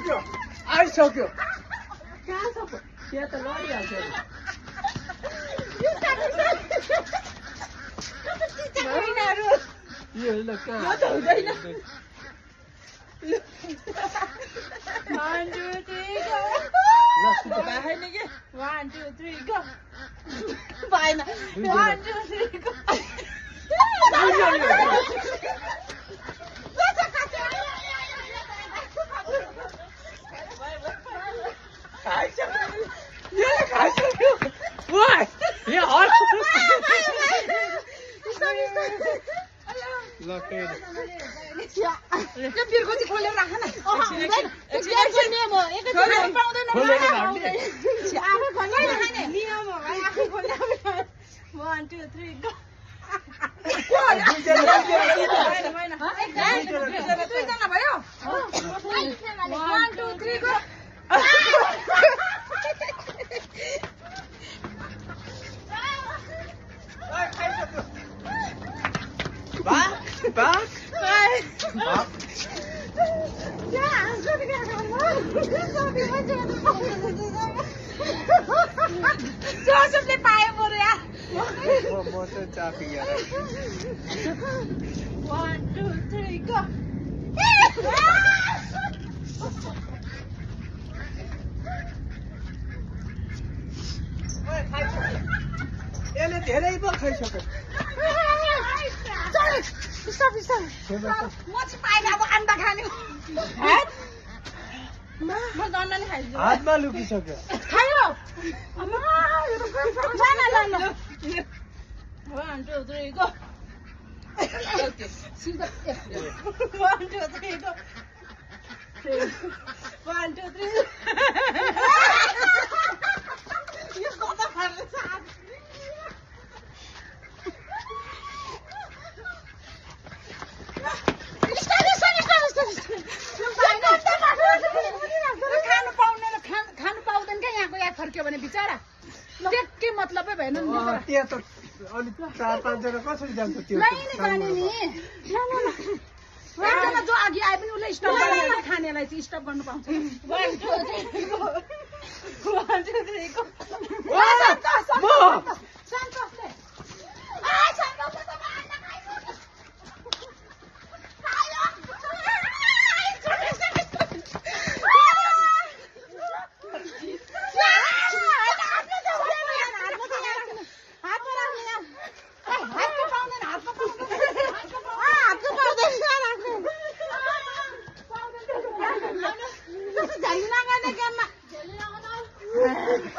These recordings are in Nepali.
आइसक्यो कहाँ छ त्यहाँ त लडिहाल्छ यो ल कहाँ यो त हुँदैन 1 2 3 go बाहेन के 1 2 3 go बाहेन 1 2 3 go Josephले पायो बरु यार म त चापी यार 1 2 3 go यसले धेरै पो खाइसक्यो स्टप म चाहिँ पाएन अब अन्डा खाने म जन्म नि खाइदिन्छु हातमा लुकिसक्यो खायो अम्मा यो त खाना लान 1 2 3 go ओके सिधा 1 2 3 go 1 2 3 यो कता फाल्छ खानु पाउँदैन क्या यहाँको याद फर्क्यो भने बिचरा के मतलबै भएन नि त्यहाँ त अलि 4-5 जना कसरी जान्छ त्यो नै जाने नि एकजना जो अघि आए पनि उसले स्टप गर्ने खानेलाई चाहिँ स्टप गर्नु पाउँछ 1 2 3 go 1 2 3 go सन्तोषले सन्तोषले त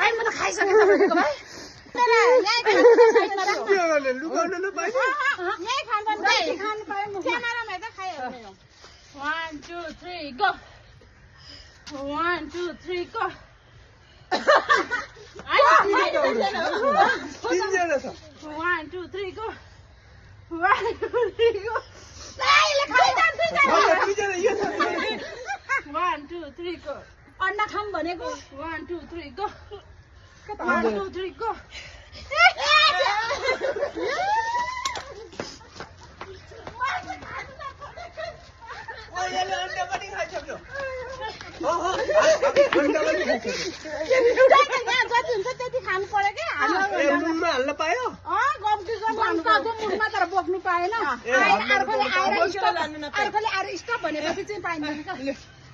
अन्डा खाइसक्यो अन्डा खाम भनेको 1 2 3 go 1 2 3 go अन्डा पनि खाइसक्यो अन्डा पनि खाइसक्यो जति हुन्छ त्यति खानु पर्यो के मुखमा हाल्न पायो मुखमा तर बोक्नु पाएन अर्कोले आएर स्टप भनेपछि चाहिँ पाइँदैन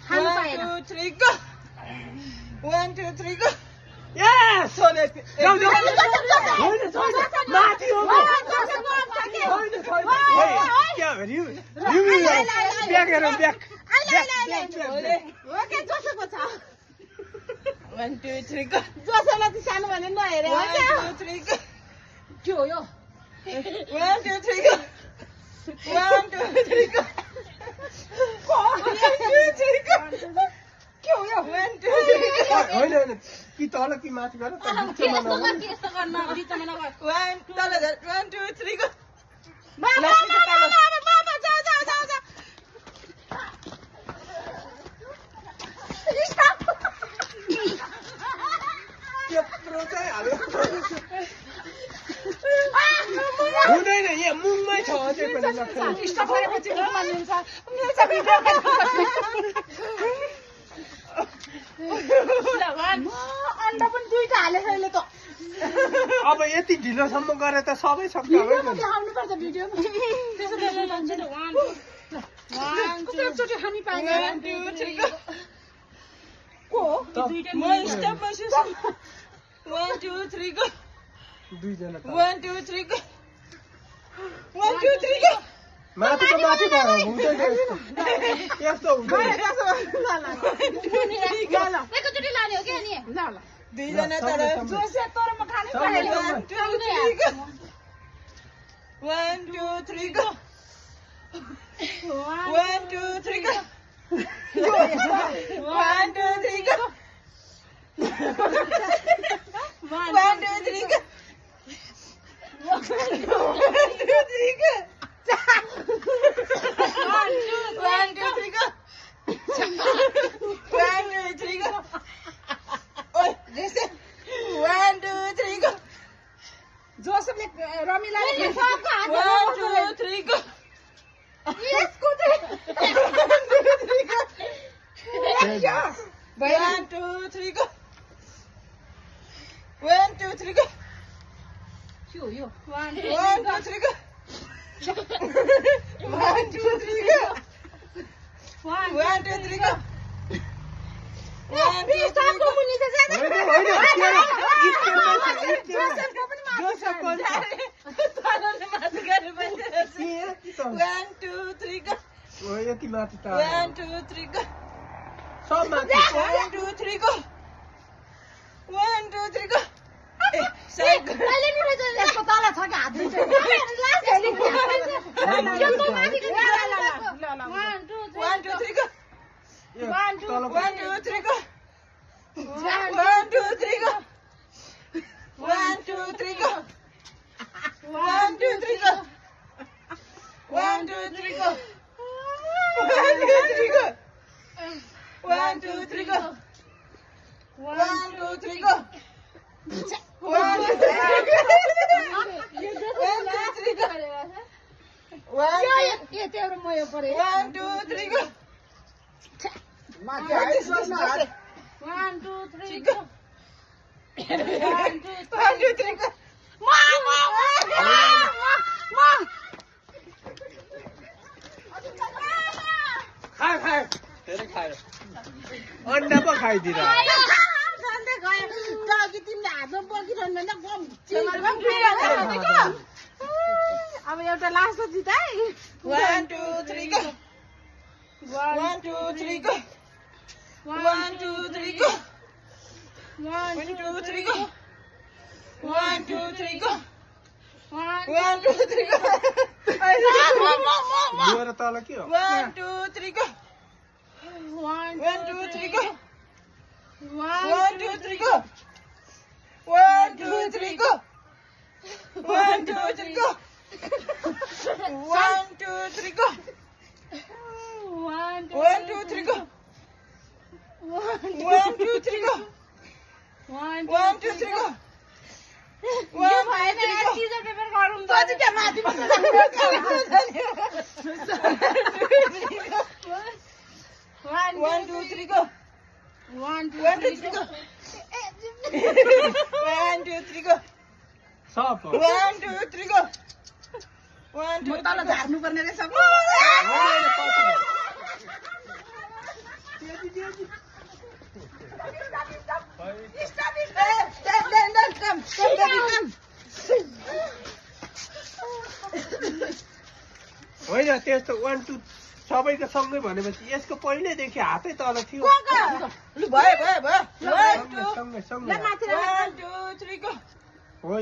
खानु पाएन 1 2 3 go 1 2 3 go Yes! माथि हो क्या भन्यो ब्याक हेर ब्याक ओके जोसेको छ 1 2 3 go जोसेलाई चाहिँ सानो भने नहेरे हो क्या 1 2 3 go के हो यो 1 2 3 go 1 2 3 go 1 2 3 go के हो यो 1 2 3 go होइन कि तल कि माथि गर त बिचमा नगर यस्तो गर्न बिचमा नगर 1 तल 1 2 3 go मामा जाऊ स्टप त्यत्रो चाहिँ हाल्यो हुँदैन यहाँ मुङमै छ अझै पनि स्टप गरेपछि मुङमा मिल्छ अन्डा पनि 2टा हालेछ अहिले त अब यति ढिलोसम्म गरे त सबै सक्छ देखाउनु पर्छ भिडियोमा त्यसो गरेर लान्छ नि 1 2 एकचोटि खानी पाएन 1 2 3 go को म स्टेप मा छु 1 2 3 go दुईजना 1 2 3 go 1 2 3 go माथिको माथि भयो हुँदैन यस्तो हुँदैन एकचोटि लाने हो कि अनि ल ल दुईजना तर जोसे तर म खानै पाएन 1 2 3 go 1 2 3 go 1 2 3 go 1 2 3 go 1 2 3 go 1 2 3 go 1 2 3 go ओइ जैसे 1 2 3 go जोसेफले रमिलाले 1 2 3 go यसको चाहिँ 1 2 3 go 1 2 3 go यो 1 2 3 go 1 2 3 go 1 2 3 go 1 2 3 go मुनि चाहिँ जाँदैन जोसेफको पनि जोसेफको तालले माथि गरे पनि 1 2 3 go यति माथि त 1 2 3 go सब माथि 1 2 3 go 1 2 3 go साइड अहिले नि रहेछ यसको तल छ कि हात दुईटा लास्ट हेरि यो त माथि ल 1 2 3 go 1 2 3 go 1 2 3 go 1 2 3 go 1 2 3 go 1 2 3 go 1 2 3 go 1 2 3 go 1 2 3 go 1 2 3 go यो त्यो म यो परे 1 2 3 go 1 2 3 go 1 2 3 go खायो खायो धेरै खायो अन्डा पो खाइदिएर तिमीले हातमा बोकिरहनु अब एउटा last जिताइ 1 2 3 go 1 2 3 go 1 2 3 go 1 2 3 go 1 2 3 go 1 2 3 go लिएर तल के हो 1 2 3 go 1 2 3 go 1 2 3 go 1 2 3 go 1 2 3 go 1 2 3 go 1 2 3 go 1 2 3 go 1 2 3 go 1 भएन सिजर पेपर गरौँ त पछि के माथि बस्छ 1 2 3 go 1 2 3 go 1 2 3 go सब हो 1 2 3 go 1 2 तल झार्नु पर्ने रहेछ होइन त्यस्तो 1 2 सबैको सँगै भनेपछि यसको पहिल्यैदेखि हातै तल थियो लु भयो 1 2 सँगै सँगै 1 2 3 go हो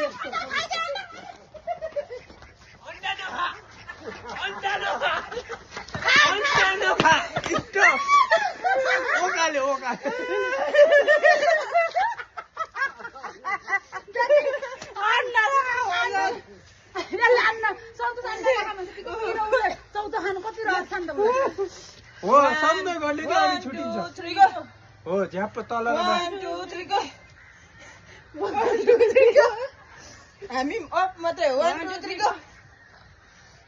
यस्तो ओकाले हो सँगै गर्ने त अनि छुटिन्छ 3 go हो झ्याप्प तल 1 2 3 go 1 2 3 go हामी अप मात्रै 1 2 3 go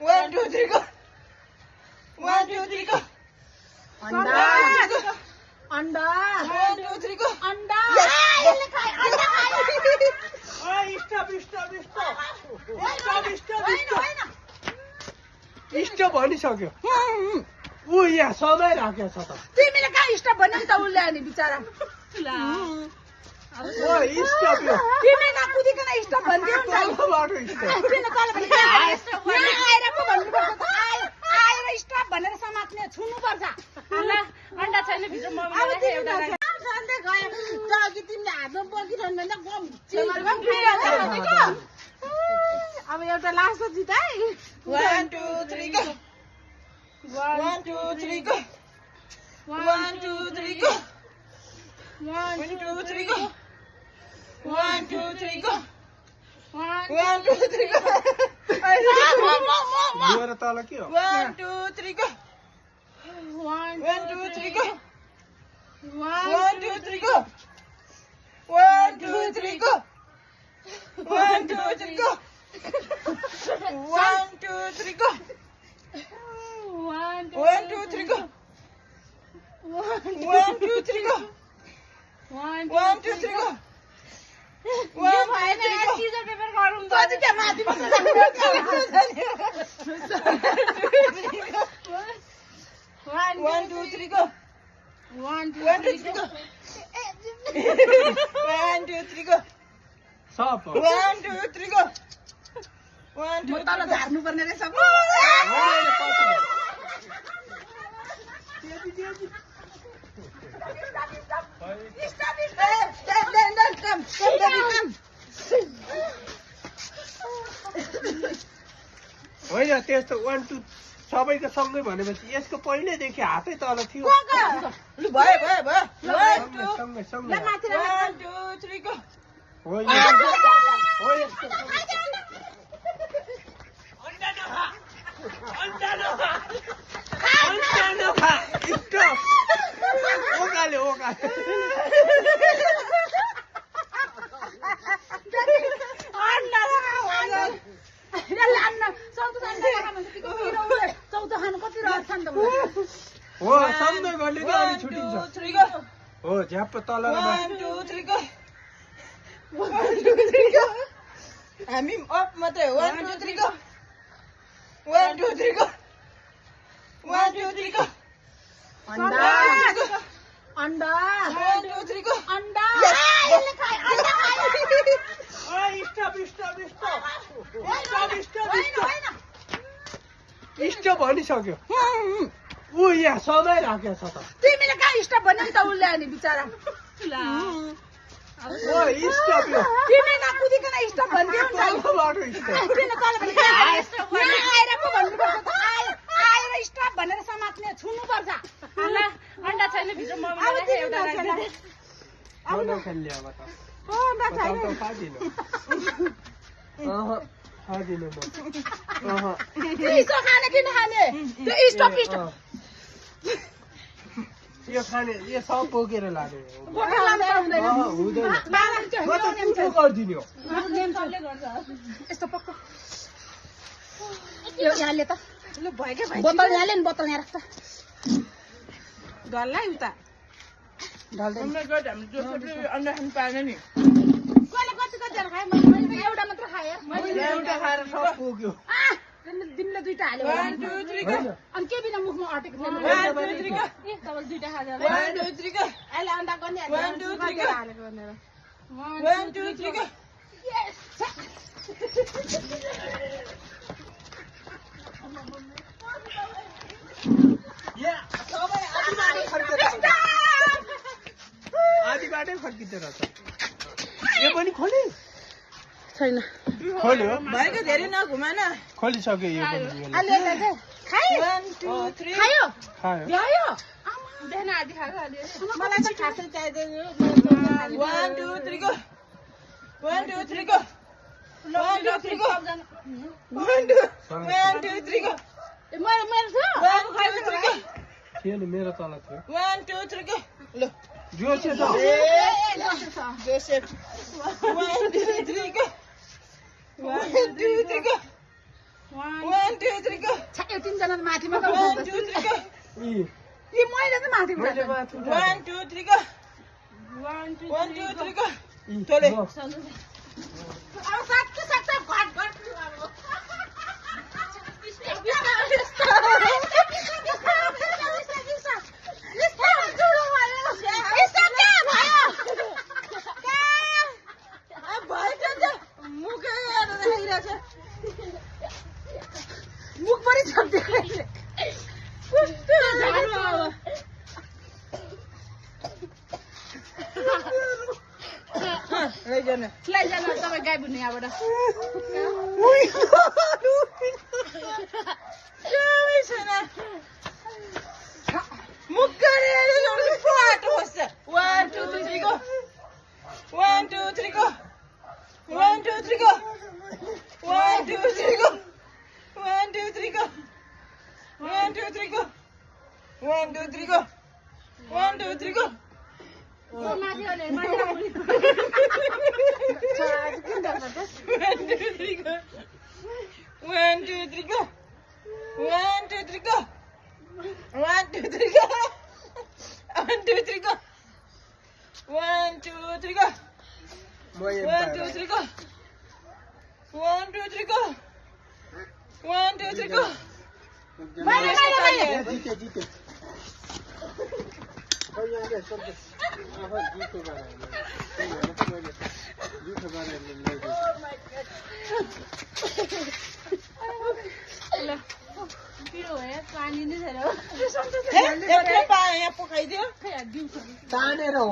1 2 3 go 1 2 3 go 1 2 3 go stop भनिसक्यो ऊ यहाँ समय राखेको छ त तिमीले कहाँ स्टप भन्यो नि त उसले अनि बिचरा ओ स्टप यो तिमी नकुदिकन स्टप भनिदियो नि त तलबाट स्टप किन तल आएर पो भन्नुपर्छ त आएर स्टप भनेर समात्ने छुनुपर्छ अन्डा छैन भित्र अब तिमीले गयो त अघि तिमीले हातमा बोकिरहनु भने गम अब एउटा लास्ट जित है 1 2 3 go 1 2 3 go 1 2 3 go 1 2 3 go 1 2 3 go 1 2 3 go मेरो तल के हो 1 2 3 go 1 2 3 go 1 2 3 go 1 2 3 go 1 2 3 go 1 2 3 go 1 2 3 go 1 2 3 go 1 2 3 go 1 2 3 go Caesar paper गरौँ त अझै त्यहाँ माथि बस्नु 1 2 3 go 1 2 3 go 1 2 3 go shop 1 2 3 go 1 2 तल झार्नु पर्ने रहेछ होइन त्यस्तो 1 2 सबैको सँगै भनेपछि यसको पहिल्यैदेखि हातै तल थियो लु भयो भयो भयो 1 2 सँगै 1 2 3 go हो यस्तो ओकाले चौध खानु कति रहेछ नि त हो सँगै गर्ने त अनि छुटिन्छ 3 go हो झ्याप्प तल 1 2 3 go 1 2 3 go हामी अप मात्रै 1 2 3 go 1 2 3 go 1 2 3 go अन्डा 1 2 3 go अन्डा स्टप भनिसक्यो ऊ यहाँ समय राखेको छ त तिमीले कहाँ स्टप भन्यो नि त उसले अनि बिचरा ओ स्टप यो तिमी नकुदिकन स्टप भनिदियो नि त तलबाट स्टप किन तल आएर पो भन्नुपर्छ त आएर स्टप भनेर समात्ने छुनुपर्छ अन्डा छैन भित्र अब तिमीले खेल्ने अब त हो अन्डा छैन खादिनु खादिनु म चिसो खाने कि नखाने त्यो स्टप यो खाने यो सब बोकेर लाने बोकेर लानु हुँदैन हुँदैन बाबाले चाहिँ म त चुप्पो गरिदिने हो यस्तो पक्क यो यहाँले त लु भयो के भयो बोतल यहाँले नि बोतल यहाँ राख्छ डल्लै उता ढल्दैन हाम्रो गड हामी जोसले अन्डा खानु पाएन नि कसले कति कतिहरू खायो मैले त एउटा मात्र खाएँ मैले एउटा खाएर सब बोक्यो तिमीले दुईटा हाल्यो 1 2 3 go अनि के बिना मुखमा अटेको थिएन 1 2 3 go तपाईँले दुईटा खाँदा 1 2 3 go अहिले अन्डा गर्ने 1 2 3 go हालेको भनेर 1 2 3 go आधी बाटै फर्किँदो रहेछ यो पनि खोल्यो छैन खोल्यो भएको धेरै नघुमा न खोलिसक्यो यो पनि अहिले खायो 1 2 3 खायो खायो भ्यायो बिहान आधी खाएको अलि मलाई चाहिँ खासै चाहिँदैन 1 2 3 go 1 2 3 go 1 2 3 go 1 2 3 go मेरो मेरो छ 1 2 3 go थियो नि मेरो तल थियो 1 2 3 go ल जोसे त जोसेफ 1 2 3 go 1 2 3 go 1 2 3 go यो तिनजना माथि मात्र 1 2 3 go यी यी मैले त माथि 1 2 3 go 1 2 3 go चले ल। अब सक्छ घट घट अब लैजानु तपाईँ गाई बुन्ने यहाँबाट मुख गरेर पाटो बस्छ 1 2 3 go 1 2 3 go 1 2 3 go 1 2 3 go 1 2 3 go 1 2 3 go 1 2 3 go 1 2 3 go 1 2 3 go 1 2 3 go 1 2 3 go 1 2 3 go 1 2 3 go 1 2 3 go 1 2 3 go 1 2 3 go 1 2 3 go जिते पानी नै छैन यहाँ पकाइदियो तानेर हो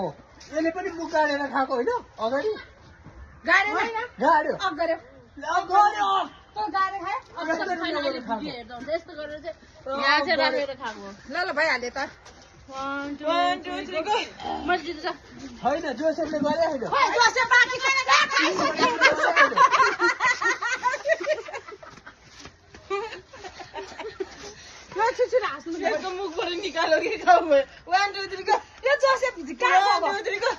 यसले पनि मुख गाडेर खाएको होइन अगाडि गाड्यो गाड्यो अगाड्यो गाड्यो तो गाड्यो खायो यस्तो गरेर चाहिँ यहाँ चाहिँ राखेर खाएको ल भइहाल्यो त 1 2 3 go मस्जिद छ होइन जोसेफले गरे होइन जोसेफ बाँकी छैन यसको मुखबाट निकालो कि खाऊ 1 2 3 go यो जोसेफ 1 2 3 go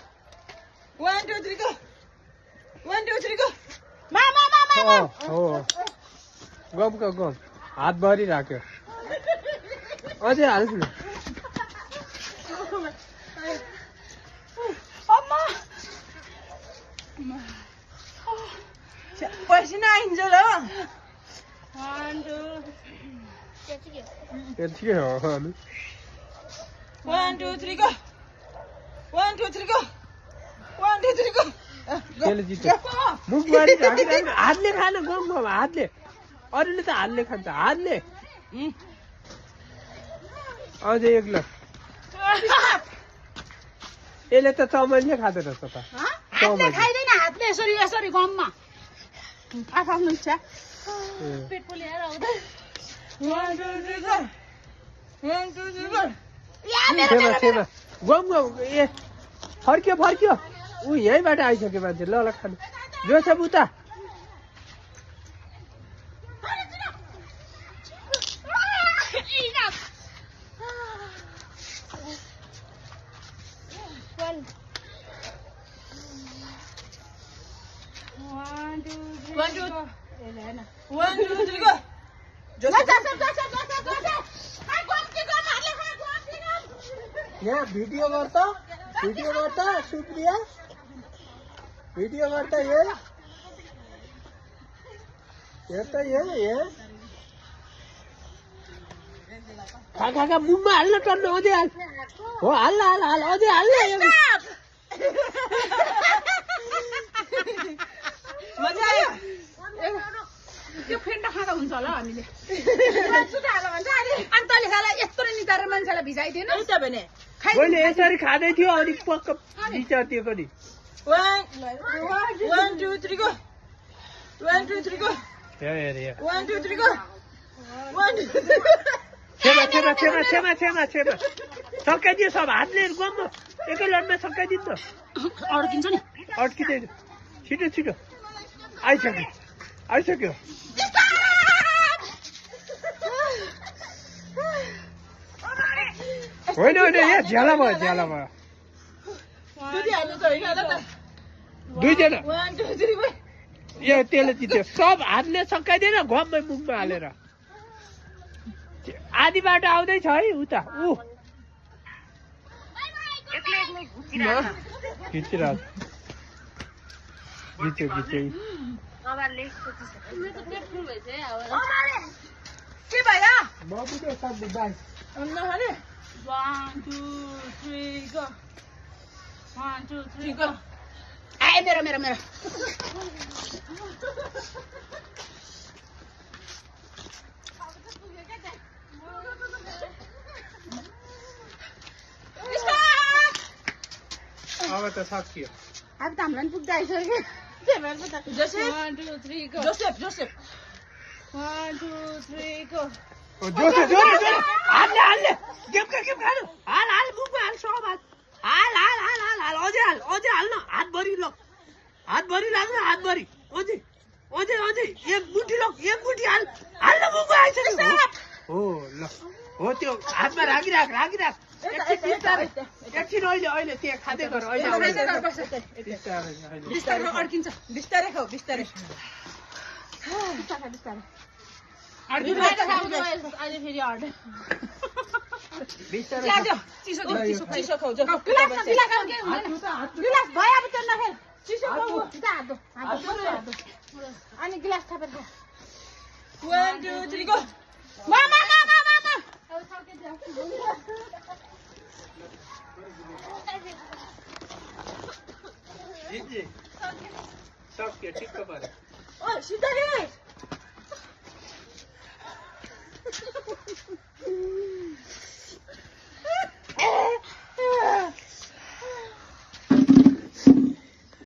1 2 3 go 1 2 3 go हो गम हातभरि राख्यो अझै हाल्छु न पसिना आइन्छ ल 1 2 यतिकै हो 1 2 3 go 1 2 3 go 1 2 3 go त्यसले जित्यो मुखभरि राखेर हातले खान गम हातले अरूले त हातले खान्छ हातले अझै एक ल यसले त चमैले खाँदो रहेछ त हातले खाइदैन हातले यसरी यसरी गममा आफ्नो इच्छा पेट पोलेर आउँदै 1 2 3 go 1 2 3 go छेमा गम ए फर्क्यो ऊ यहीँबाट आइसक्यो मान्छे ल खानु जोसेफ उता यहाँ भिडियो गर्दा सुप्रिया भिडियो गर्दा हेर खा मुखमा हाल्न टन्न अझै हाल हो हाल अझै हाल्न मजा आयो त्यो फेन्टा खाँदा हुन्छ होला हामीले अनि तैँले खाला यस्तो निकालेर मान्छेलाई भिजाइदिएन भने मैले यसरी खाँदै थियो अनि पक्क बिचारिदियो पनि 1 2 3 go 1 2 3 go 1 2 3 go 1 2 छेमा सकाइदियो सब हातले गम एकै लडमा सकाइदिन्छ अड्किन्छ नि अड्किँदैन छिटो आइसक्यो होइन यहाँ झ्याला भयो दुईजना 1 2 3 go यो त्यसले जित्यो सब हातले सकाइदिएन घममै मुखमा हालेर आधी बाटो आउँदैछ है उता ऊ खिचिरहेको जित्यो के भयो म बुझ्यो सब बाई 1 2 3 go 1 2 3 go आए मेरो त सकियो अब त हामीलाई पनि पुग्दै आइसक्यो त्यही भएर त Joseph. 1 2 3 go Joseph. 1 2 3 गो जोरे जोरे जोरे हाल्ने गेम खानु हाल मुखमा हाल सब हाल अझै हाल्न हातभरि ल हातभरि लाग्नु हातभरि अझै एक मुठी हाल्न मुखमा आइसक्यो हो ल हो त्यो हातमा राखिराख एकछिन अहिले त्यहाँ खाँदै गर अहिले बिस्तारै अड्किन्छ बिस्तारै खाऊ बिस्तारै अहिले फेरि हट बिस्तारै चिसो खाऊ गिलास भयो अब त्यो नखेल चिसो खाऊ हात दो अनि गिलास थापेर खा 1 2 3 गो मामा सक्यो ठिक्क पऱ्यो ओ सिधा